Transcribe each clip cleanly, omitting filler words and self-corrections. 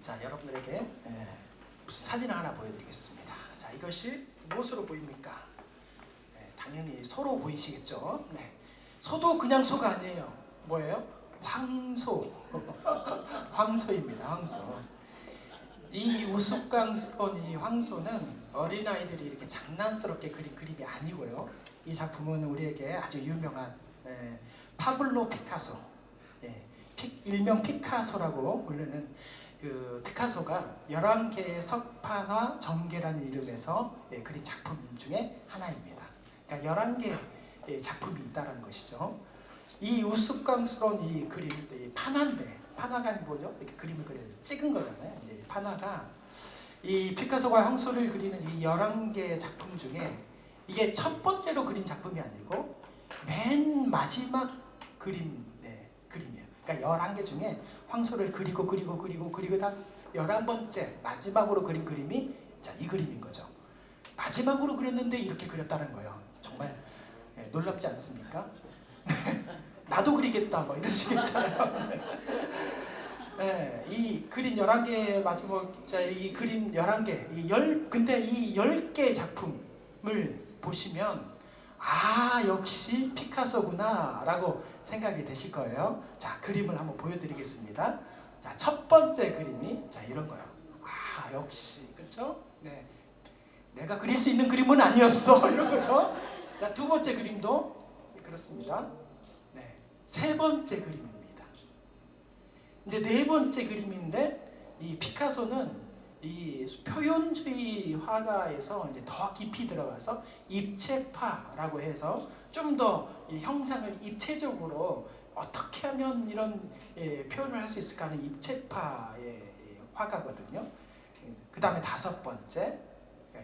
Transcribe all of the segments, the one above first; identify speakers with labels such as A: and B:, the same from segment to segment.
A: 자, 여러분들에게 무슨 사진을 하나 보여드리겠습니다. 자, 이것이 무엇으로 보입니까? 당연히 소로 보이시겠죠? 네. 소도 그냥 소가 아니에요. 뭐예요? 황소. 황소입니다. 황소. 이 우스꽝스러운 이 황소는 어린아이들이 이렇게 장난스럽게 그린 그림이 아니고요. 이 작품은 우리에게 아주 유명한 파블로 피카소, 일명 피카소라고 부르는 그 피카소가 11개의 석판화 전개라는 이름에서 그린 작품 중에 하나입니다. 그러니까 11개의 작품이 있다는 것이죠. 이 우스꽝스러운 이 그림, 이 판화인데, 판화가 뭐죠? 이렇게 그림을 그려서 찍은 거잖아요. 이제 판화가 이 피카소가 황소를 그리는 이 11개의 작품 중에 이게 첫 번째로 그린 작품이 아니고 맨 마지막 그림이에요. 그러니까 11개 중에 황소를 그리고 다 11번째 마지막으로 그린 그림이 자, 이 그림인 거죠. 마지막으로 그렸는데 이렇게 그렸다는 거예요. 정말 놀랍지 않습니까? 나도 그리겠다 뭐 이러시겠잖아요. 이 그림 11개 마지막 이 그림 11개 근데 이 10개 작품을 보시면 아, 역시 피카소구나 라고 생각이 되실 거예요. 자, 그림을 한번 보여드리겠습니다. 자, 첫 번째 그림이 자, 이런 거예요. 아, 역시 그렇죠? 네, 내가 그릴 수 있는 그림은 아니었어 이런 거죠. 자, 두 번째 그림도 그렇습니다. 네, 세 번째 그림입니다. 이제 네 번째 그림인데 이 피카소는 이 표현주의 화가에서 이제 더 깊이 들어가서 입체파라고 해서 좀 더 형상을 입체적으로 어떻게 하면 이런 표현을 할 수 있을까 하는 입체파의 화가거든요. 그 다음에 다섯 번째,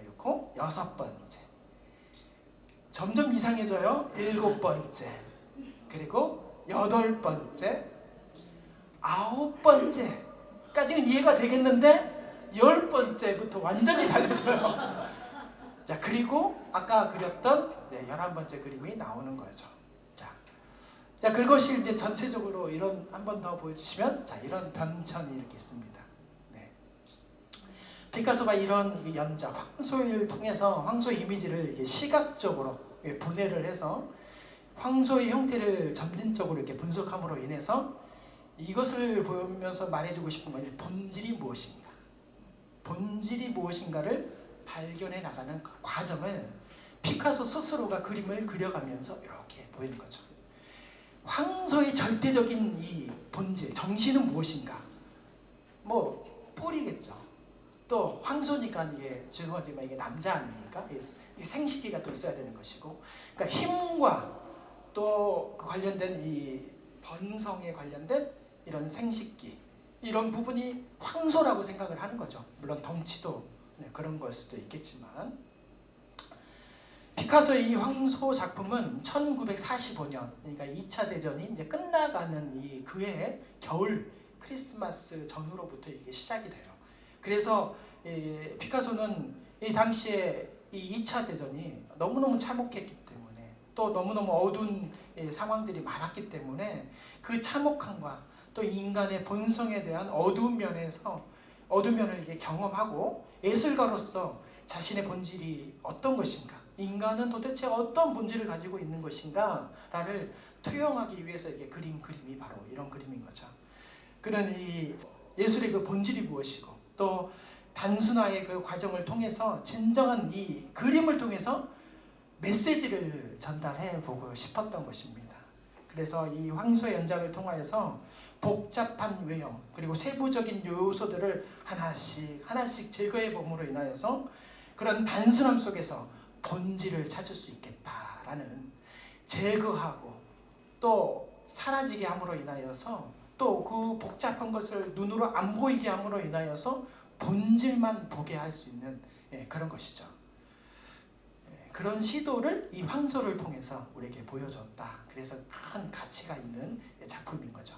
A: 이렇고 여섯 번째, 점점 이상해져요. 일곱 번째, 그리고 여덟 번째, 아홉 번째까지는 이해가 되겠는데 10번째부터 완전히 달라져요. 자, 그리고 아까 그렸던 11번째 그림이 나오는 거죠. 자, 그것이 이제 전체적으로 이런 한 번 더 보여주시면 자, 이런 변천이 이렇게 있습니다. 네. 피카소가 이런 연작, 황소를 통해서 황소 이미지를 이렇게 시각적으로 분해를 해서 황소의 형태를 점진적으로 이렇게 분석함으로 인해서 이것을 보면서 말해주고 싶은 건 본질이 무엇인가? 본질이 무엇인가를 발견해 나가는 과정을 피카소 스스로가 그림을 그려가면서 이렇게 보이는 거죠. 황소의 절대적인 이 본질, 정신은 무엇인가? 뭐 뿔이겠죠. 또 황소니까 이게 죄송하지만 이게 남자 아닙니까? 이 생식기가 또 있어야 되는 것이고, 그러니까 힘과 또 그 관련된 이 번성에 관련된 이런 생식기, 이런 부분이 황소라고 생각을 하는 거죠. 물론 덩치도 그런 걸 수도 있겠지만, 피카소의 이 황소 작품은 1945년, 그러니까 2차 대전이 이제 끝나가는 이 그해 겨울 크리스마스 전후로부터 이게 시작이 돼요. 그래서 피카소는 이 당시에 이 2차 대전이 너무너무 참혹했기 때문에, 또 너무너무 어두운 상황들이 많았기 때문에 그 참혹함과 또 인간의 본성에 대한 어두운 면에서 어두운 면을 이렇게 경험하고 예술가로서 자신의 본질이 어떤 것인가, 인간은 도대체 어떤 본질을 가지고 있는 것인가를 투영하기 위해서 이게 그린 그림이 바로 이런 그림인 거죠. 그런 이 예술의 그 본질이 무엇이고 또 단순화의 그 과정을 통해서 진정한 이 그림을 통해서 메시지를 전달해 보고 싶었던 것입니다. 그래서 이 황소의 연작을 통하여서 복잡한 외형 그리고 세부적인 요소들을 하나씩 제거해 봄으로 인하여서 그런 단순함 속에서 본질을 찾을 수 있겠다라는, 제거하고 또 사라지게 함으로 인하여서 또 그 복잡한 것을 눈으로 안 보이게 함으로 인하여서 본질만 보게 할 수 있는 그런 것이죠. 그런 시도를 이 황소를 통해서 우리에게 보여줬다. 그래서 큰 가치가 있는 작품인 거죠.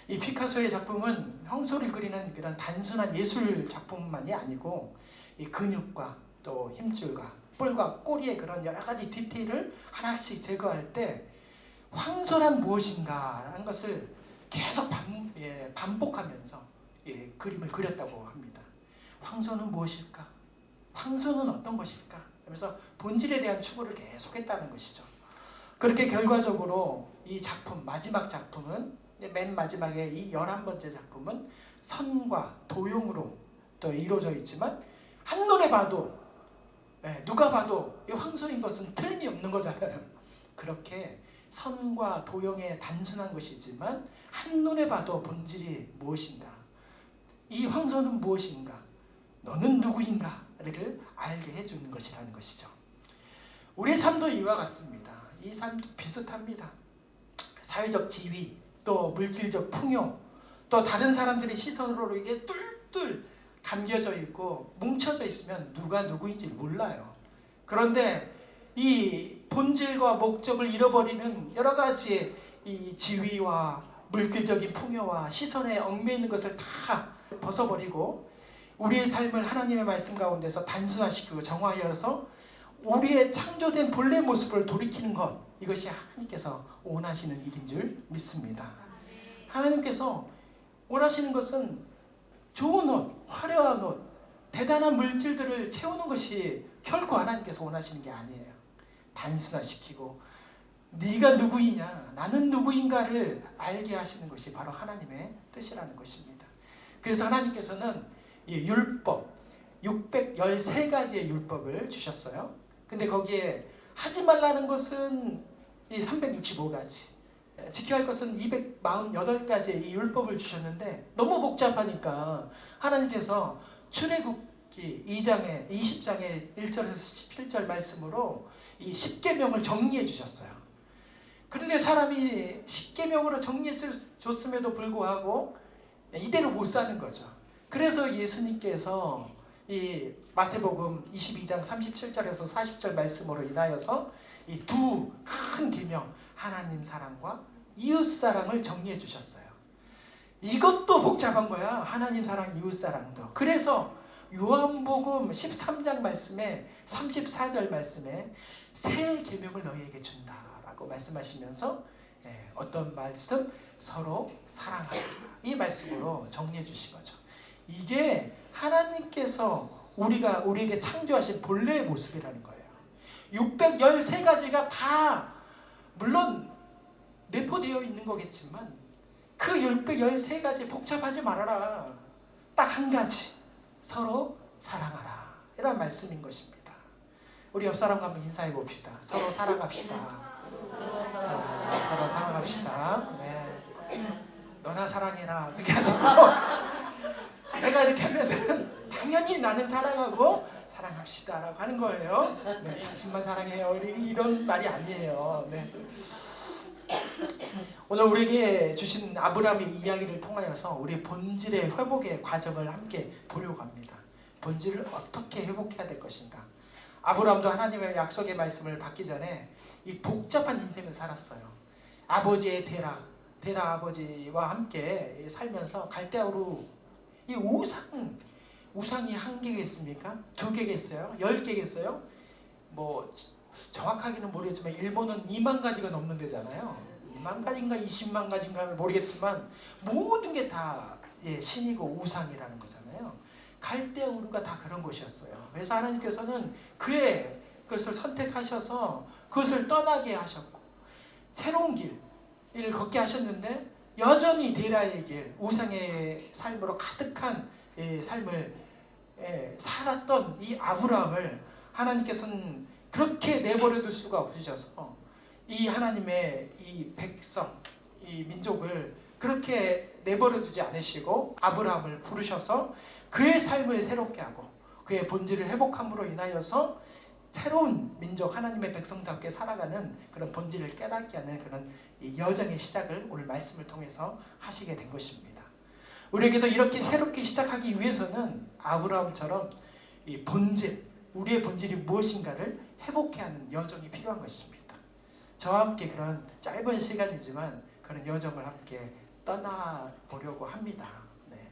A: 이 피카소의 작품은 황소를 그리는 그런 단순한 예술 작품만이 아니고 이 근육과 또 힘줄과 뿔과 꼬리의 그런 여러 가지 디테일을 하나씩 제거할 때 황소란 무엇인가 하는 것을 계속 반복하면서 그림을 그렸다고 합니다. 황소는 무엇일까? 황소는 어떤 것일까? 하면서 본질에 대한 추구를 계속했다는 것이죠. 그렇게 결과적으로 이 작품, 마지막 작품은 맨 마지막에 이 11번째 작품은 선과 도용으로 또 이루어져 있지만 한눈에 봐도 누가 봐도 이 황소인 것은 틀림이 없는 거잖아요. 그렇게 선과 도용의 단순한 것이지만 한눈에 봐도 본질이 무엇인가? 이 황소는 무엇인가? 너는 누구인가? 를 알게 해주는 것이라는 것이죠. 우리의 삶도 이와 같습니다. 이 삶도 비슷합니다. 사회적 지위, 또 물질적 풍요, 또 다른 사람들의 시선으로 이게 뚫뚫 감겨져 있고 뭉쳐져 있으면 누가 누구인지 몰라요. 그런데 이 본질과 목적을 잃어버리는 여러 가지 이 지위와 물질적인 풍요와 시선에 얽매이는 것을 다 벗어버리고 우리의 삶을 하나님의 말씀 가운데서 단순화시키고 정화하여서 우리의 창조된 본래 모습을 돌이키는 것, 이것이 하나님께서 원하시는 일인 줄 믿습니다. 하나님께서 원하시는 것은 좋은 옷, 화려한 옷, 대단한 물질들을 채우는 것이 결코 하나님께서 원하시는 게 아니에요. 단순화시키고 네가 누구이냐, 나는 누구인가를 알게 하시는 것이 바로 하나님의 뜻이라는 것입니다. 그래서 하나님께서는 이 율법, 613가지의 율법을 주셨어요. 근데 거기에 하지 말라는 것은 이 365가지, 지켜야 할 것은 248가지의 이 율법을 주셨는데 너무 복잡하니까 하나님께서 출애굽기 2장에 20장의 1절에서 17절 말씀으로 이 10계명을 정리해 주셨어요. 그런데 사람이 10계명으로 정리해 줬음에도 불구하고 이대로 못 사는 거죠. 그래서 예수님께서 이 마태복음 22장 37절에서 40절 말씀으로 인하여서 이 두 큰 계명, 하나님 사랑과 이웃 사랑을 정리해 주셨어요. 이것도 복잡한 거야. 하나님 사랑, 이웃 사랑도. 그래서 요한복음 13장 말씀에 34절 말씀에 새 계명을 너희에게 준다라고 말씀하시면서 어떤 말씀? 서로 사랑하라. 이 말씀으로 정리해 주신 거죠. 이게 하나님께서 우리에게 창조하신 본래의 모습이라는 거예요. 613가지가 다 물론 내포되어 있는 거겠지만 그 613가지 복잡하지 말아라. 딱 한 가지. 서로 사랑하라. 이런 말씀인 것입니다. 우리 옆 사람과 한번 인사해 봅시다. 서로 사랑합시다. 서로 사랑합시다. 네. 너나 사랑해라. 그렇게 가지고 내가 이렇게 하면은 당연히 나는 사랑하고 사랑합시다 라고 하는 거예요. 네, 당신만 사랑해요. 이런 말이 아니에요. 네. 오늘 우리에게 주신 아브라함의 이야기를 통하여서 우리 본질의 회복의 과정을 함께 보려고 합니다. 본질을 어떻게 회복해야 될 것인가. 아브라함도 하나님의 약속의 말씀을 받기 전에 이 복잡한 인생을 살았어요. 아버지의 데라 아버지와 함께 살면서 갈대아우르 이 우상이 한 개겠습니까? 2개겠어요? 10개겠어요? 뭐 정확하게는 모르겠지만 일본은 2만 가지가 넘는 데잖아요. 2만 가지인가 20만 가지인가 모르겠지만 모든 게 다 신이고 우상이라는 거잖아요. 갈대아우르가 다 그런 곳이었어요. 그래서 하나님께서는 그것을 선택하셔서 그것을 떠나게 하셨고 새로운 길을 걷게 하셨는데 여전히 데라의 길, 우상의 삶으로 가득한 삶을 살았던 이 아브라함을 하나님께서는 그렇게 내버려둘 수가 없으셔서 이 하나님의 이 백성, 이 민족을 그렇게 내버려두지 않으시고 아브라함을 부르셔서 그의 삶을 새롭게 하고 그의 본질을 회복함으로 인하여서 새로운 민족, 하나님의 백성답게 살아가는 그런 본질을 깨닫게 하는 그런 이 여정의 시작을 오늘 말씀을 통해서 하시게 된 것입니다. 우리에게도 이렇게 새롭게 시작하기 위해서는 아브라함처럼 이 본질, 우리의 본질이 무엇인가를 회복해야 하는 여정이 필요한 것입니다. 저와 함께 그런 짧은 시간이지만 그런 여정을 함께 떠나보려고 합니다. 네.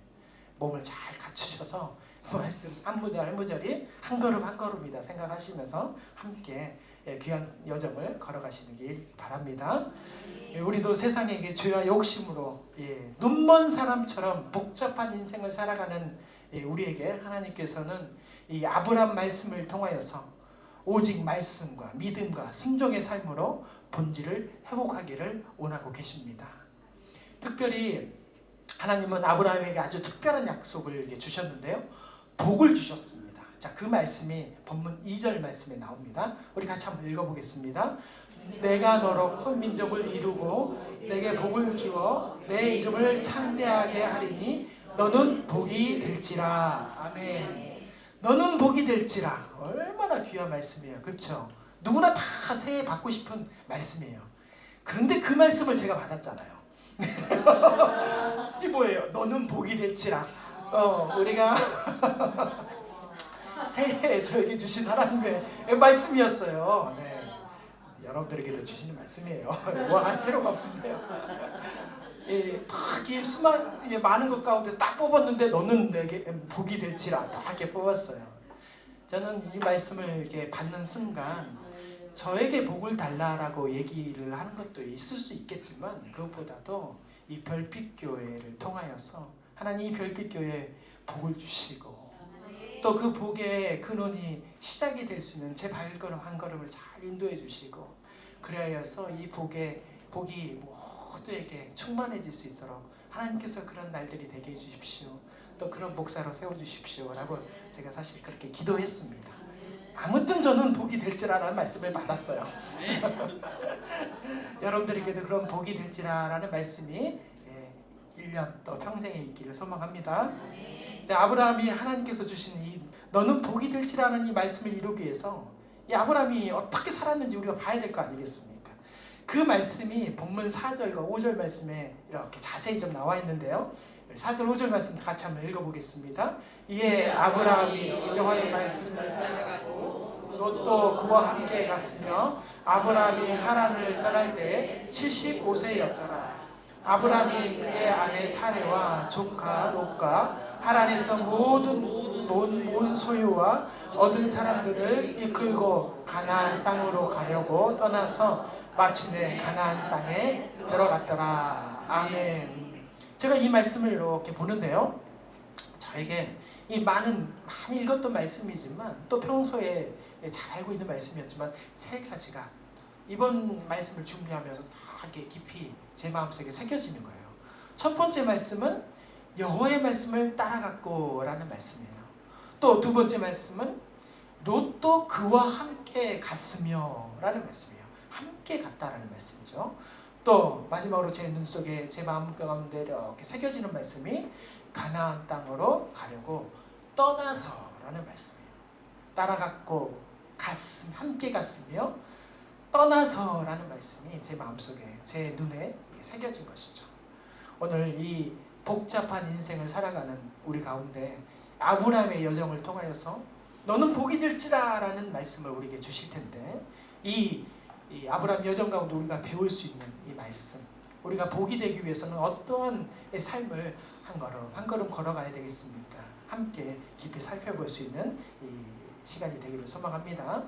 A: 몸을 잘 갖추셔서 말씀 한 무절 한 무절이 한 걸음 한 걸음이다 생각하시면서 함께 귀한 여정을 걸어가시길 바랍니다. 우리도 세상에게 죄와 욕심으로 눈먼 사람처럼 복잡한 인생을 살아가는 우리에게 하나님께서는 이 아브라함 말씀을 통하여서 오직 말씀과 믿음과 순종의 삶으로 본질을 회복하기를 원하고 계십니다. 특별히 하나님은 아브라함에게 아주 특별한 약속을 주셨는데요. 복을 주셨습니다. 자, 그 말씀이 본문 2절 말씀에 나옵니다. 우리 같이 한번 읽어보겠습니다. 내가 너로 큰 민족을 이루고 내게 복을 주어 내 이름을 창대하게 하리니 너는 복이 될지라. 아멘. 너는 복이 될지라. 얼마나 귀한 말씀이에요. 그렇죠? 누구나 다 새해 받고 싶은 말씀이에요. 그런데 그 말씀을 제가 받았잖아요. 이 뭐예요? 너는 복이 될지라. 우리가 새해에 저에게 주신 하나님의 말씀이었어요. 네. 여러분들에게도 주시는 말씀이에요. 할 필요가 없으세요. 딱 많은 것 가운데 딱 뽑았는데 너는 내게 복이 될지라 딱 이렇게 뽑았어요. 저는 이 말씀을 이렇게 받는 순간 저에게 복을 달라라고 얘기를 하는 것도 있을 수 있겠지만 그것보다도 이 별빛교회를 통하여서 하나님 이 별빛교회에 복을 주시고 또 그 복의 근원이 시작이 될 수 있는 제 발걸음 한 걸음을 잘 인도해 주시고 그래야서 이 복이 모두에게 충만해질 수 있도록 하나님께서 그런 날들이 되게 해주십시오. 또 그런 목사로 세워주십시오 라고 제가 사실 그렇게 기도했습니다. 아무튼 저는 복이 될지라라는 말씀을 받았어요. 여러분들에게도 그런 복이 될지라라는 말씀이 1년 또 평생에 있기를 소망합니다. 자, 아브라함이 하나님께서 주신 이 너는 복이 될지라는 이 말씀을 이루기 위해서 이 아브라함이 어떻게 살았는지 우리가 봐야 될 거 아니겠습니까? 그 말씀이 본문 4절과 5절 말씀에 이렇게 자세히 좀 나와 있는데요. 4절 5절 말씀 같이 한번 읽어보겠습니다. 이에 아브라함이 여호와의 말씀을 따라가고 롯도 그와 함께 갔으며 아브라함이 하란을 떠날 때 75세였더라. 아브라함이 그의 아내 사레와 조카 롯과 하란에서 모든 소유와 얻은 사람들을 이끌고 가나안 땅으로 가려고 떠나서 마침내 가나안 땅에 들어갔더라. 아멘. 제가 이 말씀을 이렇게 보는데요. 저에게 이 많이 읽었던 말씀이지만 또 평소에 잘 알고 있는 말씀이었지만 세 가지가 이번 말씀을 준비하면서 다 이렇게 깊이 제 마음속에 새겨지는 거예요. 첫 번째 말씀은 여호와의 말씀을 따라갔고 라는 말씀이에요. 또 두 번째 말씀은 롯도 그와 함께 갔으며 라는 말씀이에요. 함께 갔다라는 말씀이죠. 또 마지막으로 제 눈 속에 제 마음 가운데 이렇게 새겨지는 말씀이 가나안 땅으로 가려고 떠나서라는 말씀이에요. 따라갔고 함께 갔으며 떠나서라는 말씀이 제 마음속에 제 눈에 새겨진 것이죠. 오늘 이 복잡한 인생을 살아가는 우리 가운데 아브라함의 여정을 통하여서 너는 복이 될지라 라는 말씀을 우리에게 주실 텐데 이 아브라함 여정 가운데 우리가 배울 수 있는 이 말씀, 우리가 복이 되기 위해서는 어떠한 삶을 한 걸음 걸어가야 되겠습니까? 함께 깊이 살펴볼 수 있는 이 시간이 되기를 소망합니다.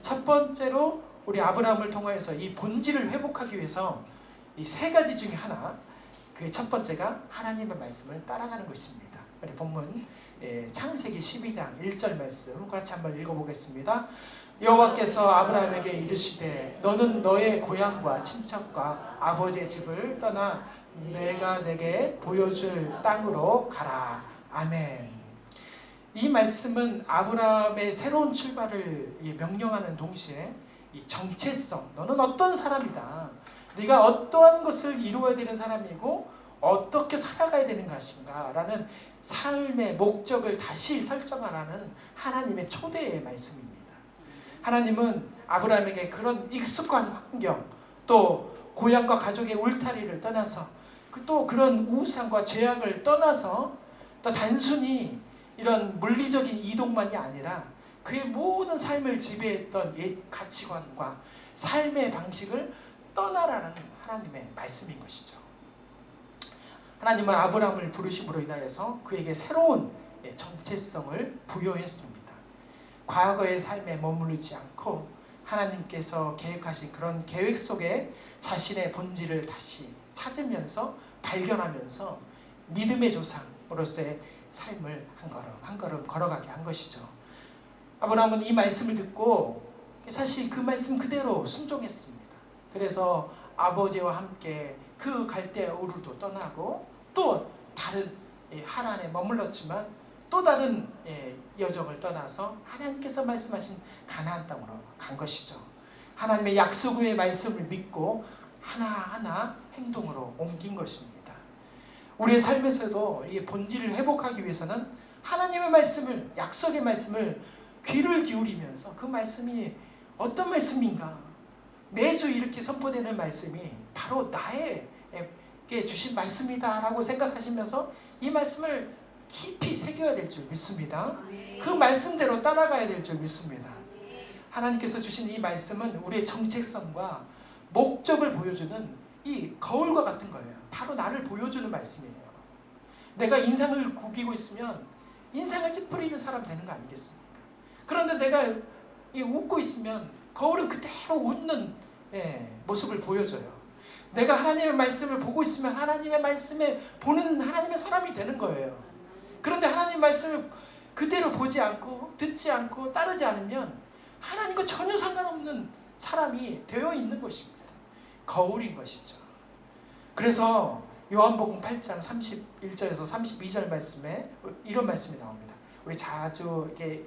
A: 첫 번째로 우리 아브라함을 통하여서 이 본질을 회복하기 위해서 이 세 가지 중에 하나, 그 첫 번째가 하나님의 말씀을 따라가는 것입니다. 우리 본문 창세기 12장 1절 말씀 같이 한번 읽어보겠습니다. 여호와께서 아브라함에게 이르시되 너는 너의 고향과 친척과 아버지의 집을 떠나 내가 내게 보여줄 땅으로 가라. 아멘. 이 말씀은 아브라함의 새로운 출발을 명령하는 동시에 이 정체성, 너는 어떤 사람이다, 네가 어떠한 것을 이루어야 되는 사람이고 어떻게 살아가야 되는 것인가 라는 삶의 목적을 다시 설정하라는 하나님의 초대의 말씀입니다. 하나님은 아브라함에게 그런 익숙한 환경, 또 고향과 가족의 울타리를 떠나서 또 그런 우상과 죄악을 떠나서 또 단순히 이런 물리적인 이동만이 아니라 그의 모든 삶을 지배했던 옛 가치관과 삶의 방식을 떠나라는 하나님의 말씀인 것이죠. 하나님은 아브라함을 부르심으로 인하여서 그에게 새로운 정체성을 부여했습니다. 과거의 삶에 머무르지 않고 하나님께서 계획하신 그런 계획 속에 자신의 본질을 다시 찾으면서 발견하면서 믿음의 조상으로서의 삶을 한 걸음 걸어가게 한 것이죠. 아브라함은 이 말씀을 듣고 사실 그 말씀 그대로 순종했습니다. 그래서 아버지와 함께 그 갈대아 우르도 떠나고 또 다른 하란에 머물렀지만 또 다른 여정을 떠나서 하나님께서 말씀하신 가나안 땅으로 간 것이죠. 하나님의 약속의 말씀을 믿고 하나하나 행동으로 옮긴 것입니다. 우리의 삶에서도 이 본질을 회복하기 위해서는 하나님의 말씀을, 약속의 말씀을 귀를 기울이면서 그 말씀이 어떤 말씀인가, 매주 이렇게 선포되는 말씀이 바로 나에게 주신 말씀이다 라고 생각하시면서 이 말씀을 깊이 새겨야 될 줄 믿습니다. 그 말씀대로 따라가야 될 줄 믿습니다. 하나님께서 주신 이 말씀은 우리의 정체성과 목적을 보여주는 이 거울과 같은 거예요. 바로 나를 보여주는 말씀이에요. 내가 인상을 구기고 있으면 인상을 찌푸리는 사람 되는 거 아니겠습니까? 그런데 내가 웃고 있으면 거울은 그대로 웃는 모습을 보여줘요. 내가 하나님의 말씀을 보고 있으면 하나님의 말씀에 보는 하나님의 사람이 되는 거예요. 그런데 하나님의 말씀을 그대로 보지 않고 듣지 않고 따르지 않으면 하나님과 전혀 상관없는 사람이 되어 있는 것입니다. 거울인 것이죠. 그래서 요한복음 8장 31절에서 32절 말씀에 이런 말씀이 나옵니다. 우리 자주 이렇게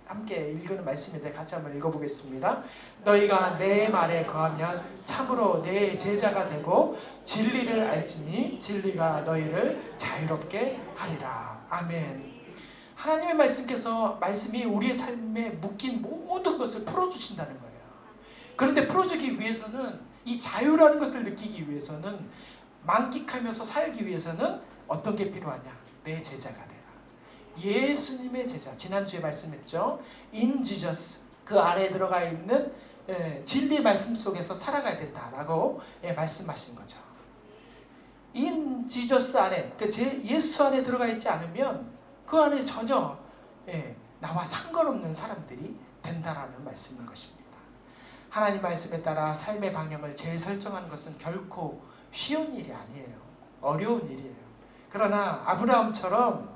A: 함께 읽는 말씀인데 같이 한번 읽어보겠습니다. 너희가 내 말에 거하면 참으로 내 제자가 되고 진리를 알지니 진리가 너희를 자유롭게 하리라. 아멘. 하나님의 말씀이 우리의 삶에 묶인 모든 것을 풀어주신다는 거예요. 그런데 풀어주기 위해서는 이 자유라는 것을 느끼기 위해서는 만끽하면서 살기 위해서는 어떤 게 필요하냐? 내 제자가 되라. 예수님의 제자, 지난주에 말씀했죠. In Jesus, 그 안에 들어가 있는 진리 말씀 속에서 살아가야 된다라고 말씀하신 거죠. In Jesus 안에, 예수 안에 들어가 있지 않으면 그 안에 전혀 나와 상관없는 사람들이 된다라는 말씀인 것입니다. 하나님 말씀에 따라 삶의 방향을 재설정하는 것은 결코 쉬운 일이 아니에요. 어려운 일이에요. 그러나 아브라함처럼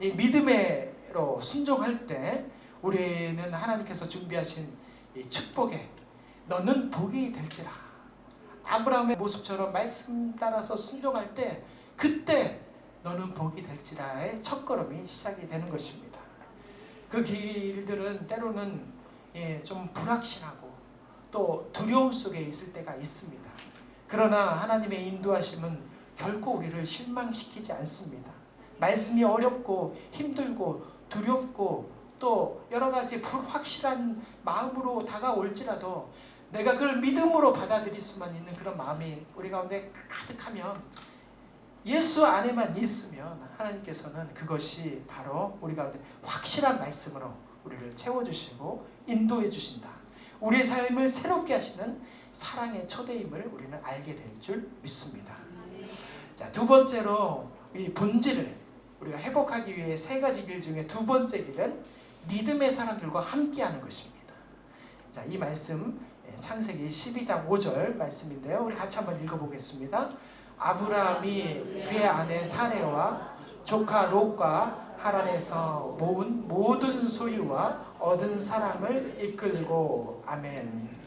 A: 이 믿음으로 순종할 때 우리는 하나님께서 준비하신 이 축복에 너는 복이 될지라. 아브라함의 모습처럼 말씀 따라서 순종할 때 그때 너는 복이 될지라의 첫걸음이 시작이 되는 것입니다. 그 길들은 때로는 좀 불확실하고 또 두려움 속에 있을 때가 있습니다. 그러나 하나님의 인도하심은 결코 우리를 실망시키지 않습니다. 말씀이 어렵고 힘들고 두렵고 또 여러 가지 불확실한 마음으로 다가올지라도 내가 그걸 믿음으로 받아들일 수만 있는 그런 마음이 우리 가운데 가득하면 예수 안에만 있으면 하나님께서는 그것이 바로 우리 가운데 확실한 말씀으로 우리를 채워주시고 인도해 주신다. 우리의 삶을 새롭게 하시는 사랑의 초대임을 우리는 알게 될 줄 믿습니다. 자, 두 번째로 이 본질을 우리가 회복하기 위해 세 가지 길 중에 두 번째 길은 믿음의 사람들과 함께하는 것입니다. 자, 이 말씀 창세기 12장 5절 말씀인데요. 우리 같이 한번 읽어보겠습니다. 아브라함이 그의 아내 사레와 조카 롯과 하란에서 모은 모든 소유와 얻은 사람을 이끌고. 아멘.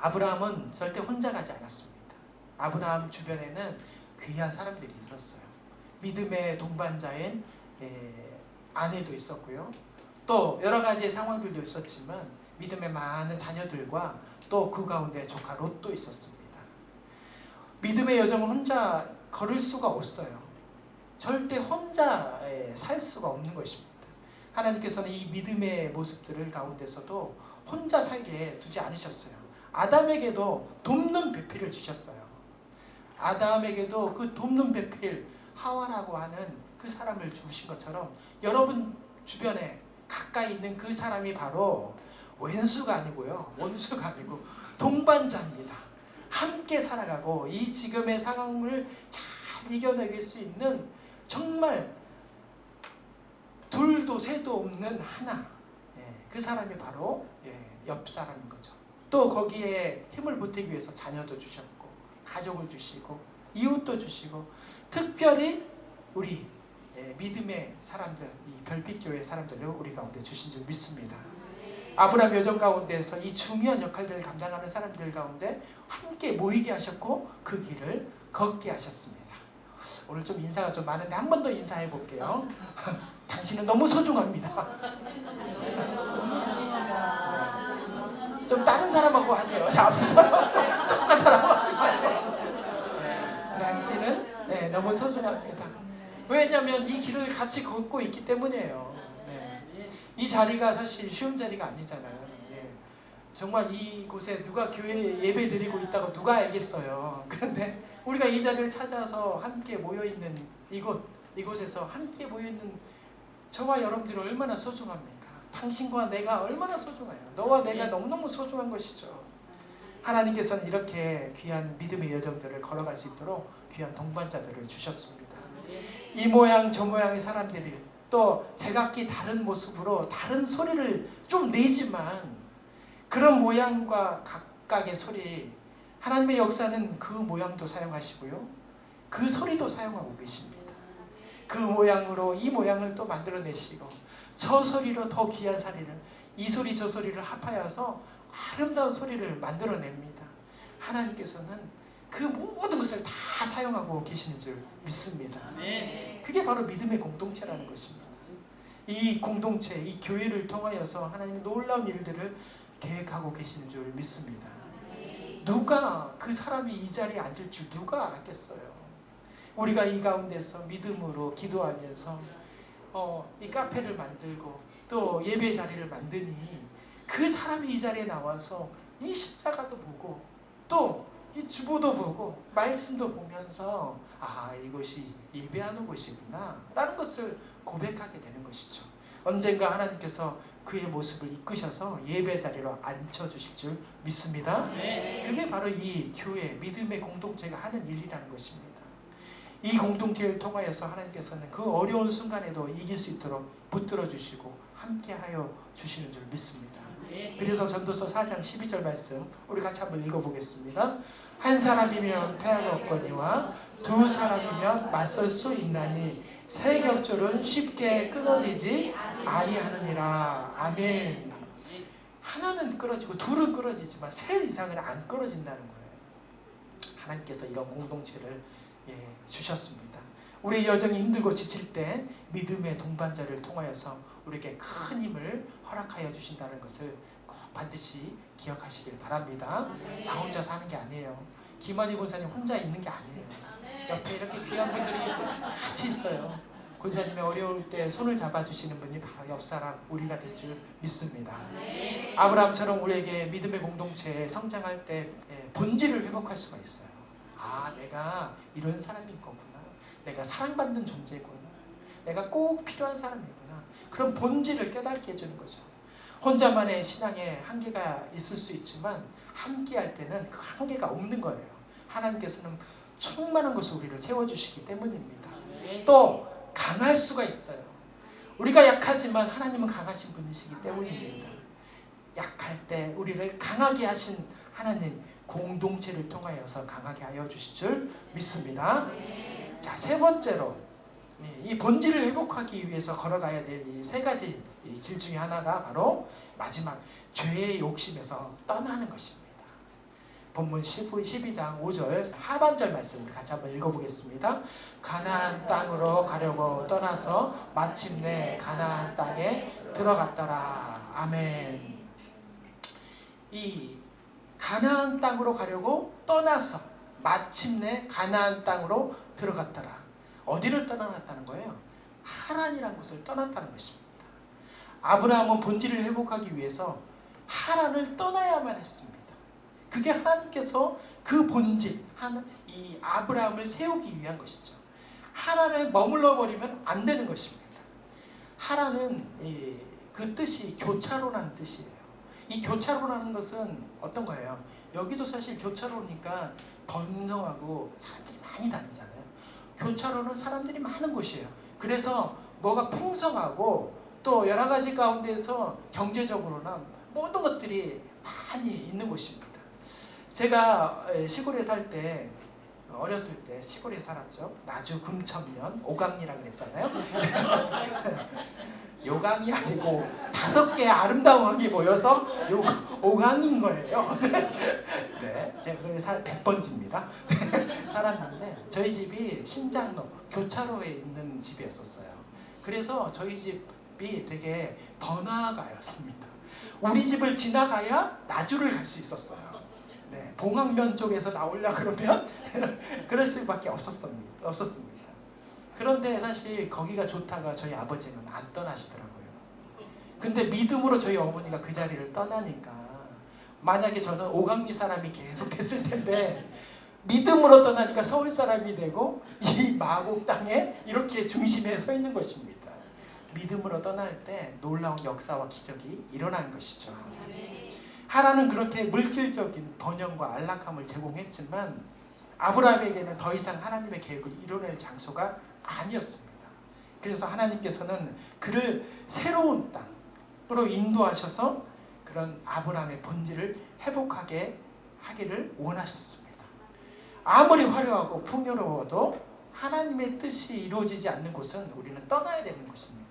A: 아브라함은 절대 혼자 가지 않았습니다. 아브라함 주변에는 귀한 사람들이 있었어요. 믿음의 동반자인 아내도 있었고요. 또 여러 가지의 상황들도 있었지만 믿음의 많은 자녀들과 또 그 가운데 조카 롯도 있었습니다. 믿음의 여정을 혼자 걸을 수가 없어요. 절대 혼자 살 수가 없는 것입니다. 하나님께서는 이 믿음의 모습들을 가운데서도 혼자 살게 두지 않으셨어요. 아담에게도 돕는 배필을 주셨어요. 아담에게도 그 돕는 배필 하와라고 하는 그 사람을 주신 것처럼 여러분 주변에 가까이 있는 그 사람이 바로 왼수가 아니고요, 원수가 아니고 동반자입니다. 함께 살아가고 이 지금의 상황을 잘 이겨내길 수 있는 정말 둘도 셋도 없는 하나, 그 사람이 바로 옆 사람인 거죠. 또 거기에 힘을 보태기 위해서 자녀도 주셨고 가족을 주시고 이웃도 주시고 특별히 우리 믿음의 사람들, 이 별빛교회 사람들을 우리 가운데 주신 줄 믿습니다. 아브라함 여정 가운데서 이 중요한 역할들을 감당하는 사람들 가운데 함께 모이게 하셨고 그 길을 걷게 하셨습니다. 오늘 좀 인사가 좀 많은데 한 번 더 인사해 볼게요. 당신은 너무 소중합니다. 좀 다른 사람하고 하세요. 앞 사람하고 똑같은 사람하고 하지 말고. 당신은 너무 소중합니다. 왜냐하면 이 길을 같이 걷고 있기 때문이에요. 이 자리가 사실 쉬운 자리가 아니잖아요. 정말 이곳에 누가 교회 예배 드리고 있다고 누가 알겠어요. 그런데 우리가 이 자리를 찾아서 함께 모여있는 이곳에서 함께 모여있는 저와 여러분들이 얼마나 소중합니까? 당신과 내가 얼마나 소중해요. 너와 내가 너무너무 소중한 것이죠. 하나님께서는 이렇게 귀한 믿음의 여정들을 걸어갈 수 있도록 귀한 동반자들을 주셨습니다. 이 모양 저 모양의 사람들이 또 제각기 다른 모습으로 다른 소리를 좀 내지만 그런 모양과 각각의 소리, 하나님의 역사는 그 모양도 사용하시고요, 그 소리도 사용하고 계십니다. 그 모양으로 이 모양을 또 만들어내시고 저 소리로 더 귀한 소리를, 이 소리 저 소리를 합하여서 아름다운 소리를 만들어냅니다. 하나님께서는 그 모든 것을 다 사용하고 계시는 줄 믿습니다. 그게 바로 믿음의 공동체라는 것입니다. 이 공동체, 이 교회를 통하여서 하나님의 놀라운 일들을 계획하고 계시는 줄 믿습니다. 누가 그 사람이 이 자리에 앉을 줄 누가 알았겠어요. 우리가 이 가운데서 믿음으로 기도하면서 이 카페를 만들고 또 예배 자리를 만드니 그 사람이 이 자리에 나와서 이 십자가도 보고 또 이 주보도 보고 말씀도 보면서 이것이 예배하는 곳이구나 라는 것을 고백하게 되는 것이죠. 언젠가 하나님께서 그의 모습을 이끄셔서 예배 자리로 앉혀주실 줄 믿습니다. 그게 바로 이 교회, 믿음의 공동체가 하는 일이라는 것입니다. 이 공동체를 통하여서 하나님께서는 그 어려운 순간에도 이길 수 있도록 붙들어 주시고 함께하여 주시는 줄 믿습니다. 그래서 전도서 4장 12절 말씀 우리 같이 한번 읽어보겠습니다. 한 사람이면 패할 없거니와 두 사람이면 맞설 수 있나니 세 겹줄은 쉽게 끊어지지 아니하느니라. 아멘. 하나는 끊어지고 둘은 끊어지지만 셋 이상은 안 끊어진다는 거예요. 하나님께서 이런 공동체를 주셨습니다. 우리의 여정이 힘들고 지칠 때 믿음의 동반자를 통하여서 우리에게 큰 힘을 허락하여 주신다는 것을 꼭 반드시 기억하시길 바랍니다. 나 혼자 사는 게 아니에요. 김환희 권사님 혼자 있는 게 아니에요. 옆에 이렇게 귀한 분들이 같이 있어요. 권사님의 어려울 때 손을 잡아주시는 분이 바로 옆사람 우리가 될 줄 믿습니다. 아브라함처럼 우리에게 믿음의 공동체에 성장할 때 본질을 회복할 수가 있어요. 내가 이런 사람인 거구나. 내가 사랑받는 존재구나. 내가 꼭 필요한 사람이구나. 그런 본질을 깨닫게 해주는 거죠. 혼자만의 신앙에 한계가 있을 수 있지만 함께할 때는 그 한계가 없는 거예요. 하나님께서는 충만한 것을 우리를 채워주시기 때문입니다. 또 강할 수가 있어요. 우리가 약하지만 하나님은 강하신 분이시기 때문입니다. 약할 때 우리를 강하게 하신 하나님, 공동체를 통하여서 강하게 하여 주실 줄 믿습니다. 자, 세 번째로 이 본질을 회복하기 위해서 걸어가야 될 이 세 가지 길 중에 하나가 바로 마지막 죄의 욕심에서 떠나는 것입니다. 본문 12장 5절 하반절 말씀을 같이 한번 읽어보겠습니다. 가나안 땅으로 가려고 떠나서 마침내 가나안 땅에 들어갔더라. 아멘. 이 가나안 땅으로 가려고 떠나서 마침내 가나안 땅으로 들어갔더라. 어디를 떠나갔다는 거예요? 하란이라는 곳을 떠났다는 것입니다. 아브라함은 본질을 회복하기 위해서 하란을 떠나야만 했습니다. 그게 하나님께서 그 본질, 이 아브라함을 세우기 위한 것이죠. 하란에 머물러 버리면 안 되는 것입니다. 하란은 그 뜻이 교차로라는 뜻이에요. 이 교차로라는 것은 어떤 거예요? 여기도 사실 교차로니까 번성하고 사람들이 많이 다니잖아요. 교차로는 사람들이 많은 곳이에요. 그래서 뭐가 풍성하고 또 여러 가지 가운데서 경제적으로나 모든 것들이 많이 있는 곳입니다. 제가 시골에 살 때, 어렸을 때 시골에 살았죠. 나주 금천면 오강리라 그랬잖아요. 요강이 아니고 5개의 아름다운 왕이 모여서 오강인 거예요. 네, 제가 거기 100번지입니다. 살았는데 저희 집이 신장로 교차로에 있는 집이었어요. 그래서 저희 집이 되게 번화가였습니다. 우리 집을 지나가야 나주를 갈 수 있었어요. 네, 봉황면 쪽에서 나오려 그러면 그럴 수밖에 없었습니다. 그런데 사실 거기가 좋다가 저희 아버지는 안 떠나시더라고요. 근데 믿음으로 저희 어머니가 그 자리를 떠나니까, 만약에 저는 오강리 사람이 계속 됐을 텐데 믿음으로 떠나니까 서울 사람이 되고 이 마곡 땅에 이렇게 중심에 서 있는 것입니다. 믿음으로 떠날 때 놀라운 역사와 기적이 일어난 것이죠. 하나는 그렇게 물질적인 번영과 안락함을 제공했지만 아브라함에게는 더 이상 하나님의 계획을 이뤄낼 장소가 아니었습니다. 그래서 하나님께서는 그를 새로운 땅으로 인도하셔서 그런 아브라함의 본질을 회복하게 하기를 원하셨습니다. 아무리 화려하고 풍요로워도 하나님의 뜻이 이루어지지 않는 곳은 우리는 떠나야 되는 것입니다.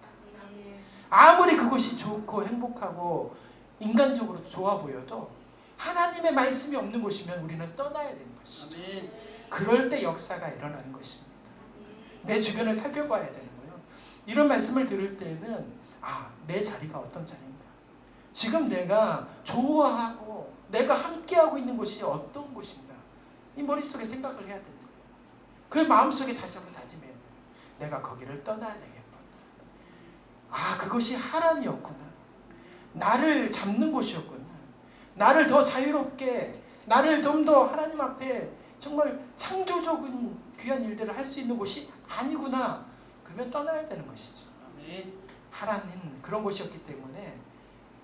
A: 아무리 그곳이 좋고 행복하고 인간적으로 좋아 보여도 하나님의 말씀이 없는 곳이면 우리는 떠나야 되는 것이죠. 그럴 때 역사가 일어나는 것입니다. 내 주변을 살펴봐야 되는 거예요. 이런 말씀을 들을 때는 내 자리가 어떤 자리인가? 지금 내가 좋아하고 내가 함께하고 있는 곳이 어떤 곳인가? 이 머릿속에 생각을 해야 되는 거예요. 그 마음속에 다시 한번 다짐해야 돼요. 내가 거기를 떠나야 되겠구나. 그것이 하나님이었구나. 나를 잡는 곳이었구나. 나를 더 자유롭게, 나를 좀 더 하나님 앞에 정말 창조적인 귀한 일들을 할 수 있는 곳이 아니구나. 그러면 떠나야 되는 것이죠. 하나님 그런 곳이었기 때문에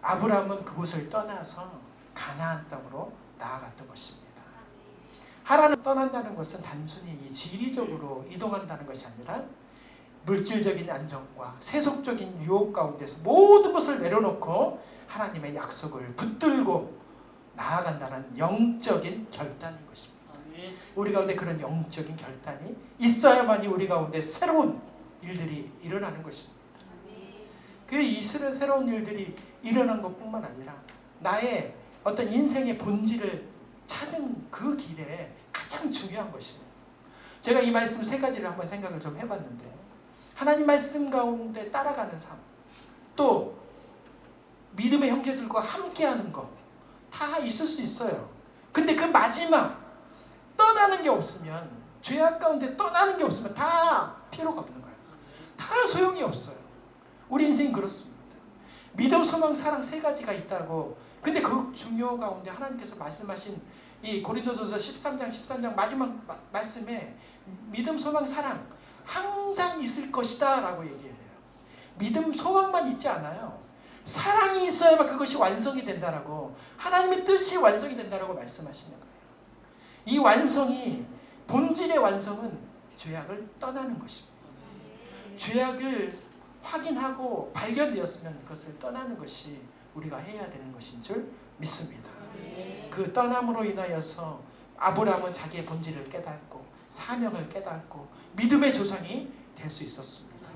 A: 아브라함은 그곳을 떠나서 가나안 땅으로 나아갔던 것입니다. 하나님 떠난다는 것은 단순히 이 지리적으로 이동한다는 것이 아니라 물질적인 안정과 세속적인 유혹 가운데서 모든 것을 내려놓고 하나님의 약속을 붙들고 나아간다는 영적인 결단인 것입니다. 우리 가운데 그런 영적인 결단이 있어야만이 우리 가운데 새로운 일들이 일어나는 것입니다. 그 새로운 일들이 일어난 것뿐만 아니라 나의 어떤 인생의 본질을 찾은 그 길에 가장 중요한 것이에요. 제가 이 말씀 3가지를 한번 생각을 좀 해봤는데, 하나님 말씀 가운데 따라가는 삶, 또 믿음의 형제들과 함께하는 것, 다 있을 수 있어요. 근데 그 마지막 떠나는 게 없으면, 죄악 가운데 떠나는 게 없으면 다 필요가 없는 거예요. 다 소용이 없어요. 우리 인생이 그렇습니다. 믿음, 소망, 사랑 3가지가 있다고. 근데 그 중요 가운데 하나님께서 말씀하신 이 고린도전서 13장 마지막 말씀에 믿음, 소망, 사랑 항상 있을 것이다 라고 얘기해요. 믿음, 소망만 있지 않아요. 사랑이 있어야만 그것이 완성이 된다라고, 하나님의 뜻이 완성이 된다라고 말씀하시는 거예요. 이 완성이, 본질의 완성은 죄악을 떠나는 것입니다. 죄악을 확인하고 발견되었으면 그것을 떠나는 것이 우리가 해야 되는 것인 줄 믿습니다. 그 떠남으로 인하여서 아브라함은 자기의 본질을 깨닫고 사명을 깨닫고 믿음의 조상이 될 수 있었습니다.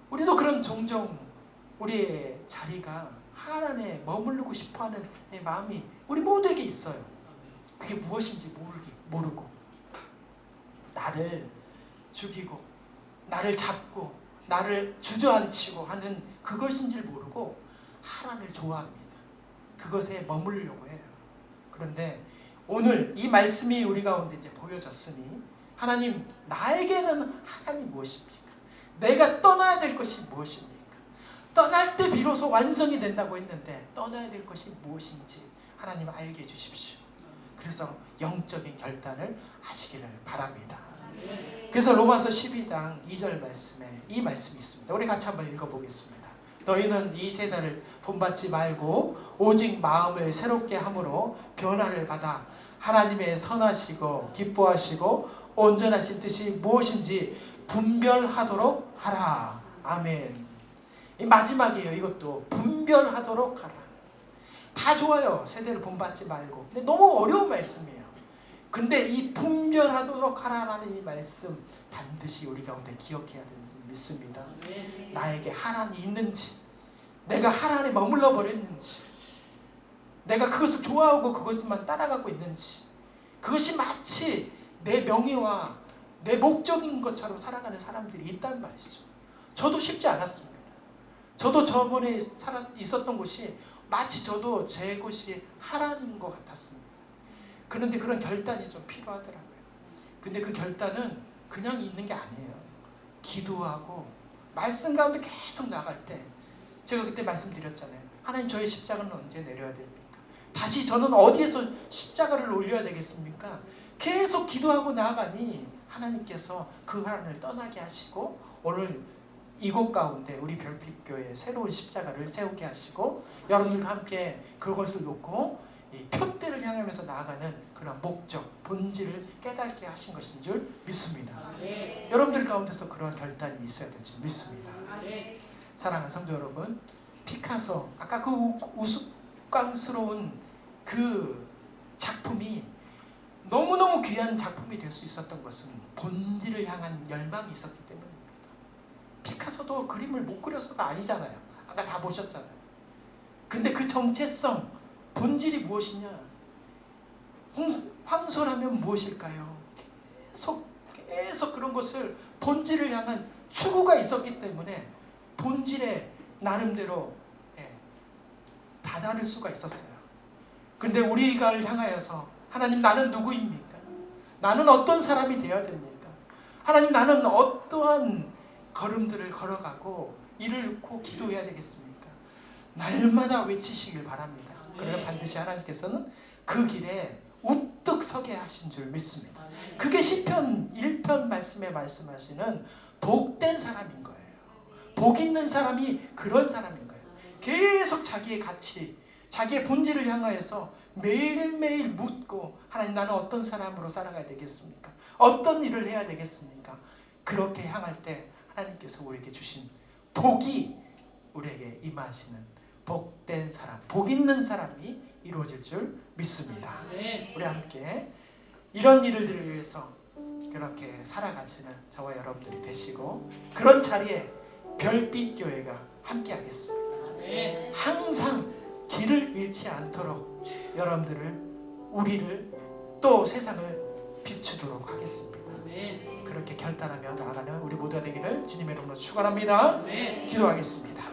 A: 우리도 그런 종종 우리의 자리가 하나님에 머무르고 싶어하는 마음이 우리 모두에게 있어요. 그게 무엇인지 모르고 나를 죽이고 나를 잡고 나를 주저앉히고 하는 그것인지 모르고 하나님을 좋아합니다. 그것에 머무르려고 해요. 그런데 오늘 이 말씀이 우리 가운데 이제 보여졌으니, 하나님, 나에게는 하나님 무엇입니까? 내가 떠나야 될 것이 무엇입니까? 떠날 때 비로소 완성이 된다고 했는데 떠나야 될 것이 무엇인지 하나님 알게 해주십시오. 그래서 영적인 결단을 하시기를 바랍니다. 그래서 로마서 12장 2절 말씀에 이 말씀이 있습니다. 우리 같이 한번 읽어보겠습니다. 너희는 이 세대를 본받지 말고 오직 마음을 새롭게 함으로 변화를 받아 하나님의 선하시고 기뻐하시고 온전하신 뜻이 무엇인지 분별하도록 하라. 아멘. 이 마지막이에요. 이것도 분별하도록 하라. 다 좋아요. 세대를 본받지 말고. 근데 너무 어려운 말씀이에요. 근데 이 분별하도록 하라는 이 말씀 반드시 우리 가운데 기억해야 되는 줄 믿습니다. 나에게 하란이 있는지, 내가 하란에 머물러 버렸는지, 내가 그것을 좋아하고 그것만 따라가고 있는지, 그것이 마치 내 명예와 내 목적인 것처럼 살아가는 사람들이 있단 말이죠. 저도 쉽지 않았습니다. 저도 저번에 있었던 곳이 마치 저도 제 곳이 하란인 것 같았습니다. 그런데 그런 결단이 좀 필요하더라고요. 근데 그 결단은 그냥 있는 게 아니에요. 기도하고 말씀 가운데 계속 나갈 때, 제가 그때 말씀드렸잖아요. 하나님, 저의 십자가는 언제 내려야 됩니까? 다시 저는 어디에서 십자가를 올려야 되겠습니까? 계속 기도하고 나아가니 하나님께서 그 하나님을 떠나게 하시고 오늘 이곳 가운데 우리 별빛교회에 새로운 십자가를 세우게 하시고 여러분들과 함께 그것을 놓고 이 표대를 향하면서 나아가는 그런 목적, 본질을 깨닫게 하신 것인 줄 믿습니다. 여러분들 가운데서 그런 결단이 있어야 될 줄 믿습니다. 사랑하는 성도 여러분, 피카소, 아까 그 우스꽝스러운 그 작품이 너무너무 귀한 작품이 될 수 있었던 것은 본질을 향한 열망이 있었기 때문입니다. 피카소도 그림을 못 그려서가 아니잖아요. 아까 다 보셨잖아요. 근데 그 정체성, 본질이 무엇이냐? 황소라면 무엇일까요? 계속 그런 것을 본질을 향한 추구가 있었기 때문에 본질에 나름대로 다다를 수가 있었어요. 근데 우리가 향하여서 하나님, 나는 누구입니까? 나는 어떤 사람이 되어야 됩니까? 하나님, 나는 어떠한 걸음들을 걸어가고 이르고 기도해야 되겠습니까? 날마다 외치시길 바랍니다. 그러면 반드시 하나님께서는 그 길에 우뚝 서게 하신 줄 믿습니다. 그게 시편 1편 말씀에 말씀하시는 복된 사람인 거예요. 복 있는 사람이 그런 사람인 거예요. 계속 자기의 가치, 자기의 본질을 향하여서 매일매일 묻고, 하나님, 나는 어떤 사람으로 살아가야 되겠습니까? 어떤 일을 해야 되겠습니까? 그렇게 향할 때 하나님께서 우리에게 주신 복이 우리에게 임하시는 복된 사람, 복 있는 사람이 이루어질 줄 믿습니다. 우리 함께 이런 일들을 위해서 그렇게 살아가시는 저와 여러분들이 되시고, 그런 자리에 별빛교회가 함께 하겠습니다. 항상 길을 잃지 않도록 여러분들을, 우리를, 또 세상을 비추도록 하겠습니다. 그렇게 결단하며 나아가는 우리 모두가 되기를 주님의 이름으로 축원합니다. 기도하겠습니다.